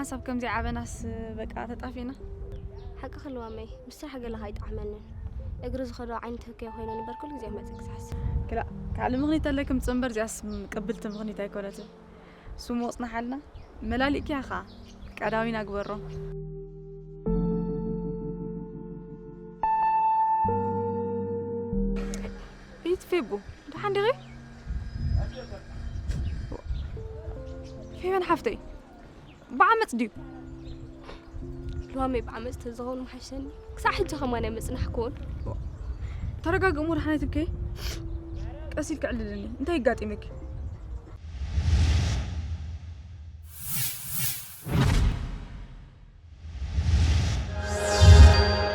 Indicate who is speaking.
Speaker 1: حسب كم زي عبناس بقى تطافينا
Speaker 2: حق خلوامي بس حق الله هاي طعمنا اجرز خضع عينتك كي وهنا نبر كل زي ما تكسحس
Speaker 1: كلا كعلم مغنيتا لكم تصنبر زي اسم قبلت مغنيتا يكونت سمو وصنا حالنا ملالك يا خا كعداوين أكبره يتفيبو ده حندي غي في من حفتي بعمت ديو
Speaker 2: لوامي بعمل تزغون محشن كساحل جخمانة مسنا حكون
Speaker 1: ترى قا قمور حنيتك كي أسيلك على انت يقاطمك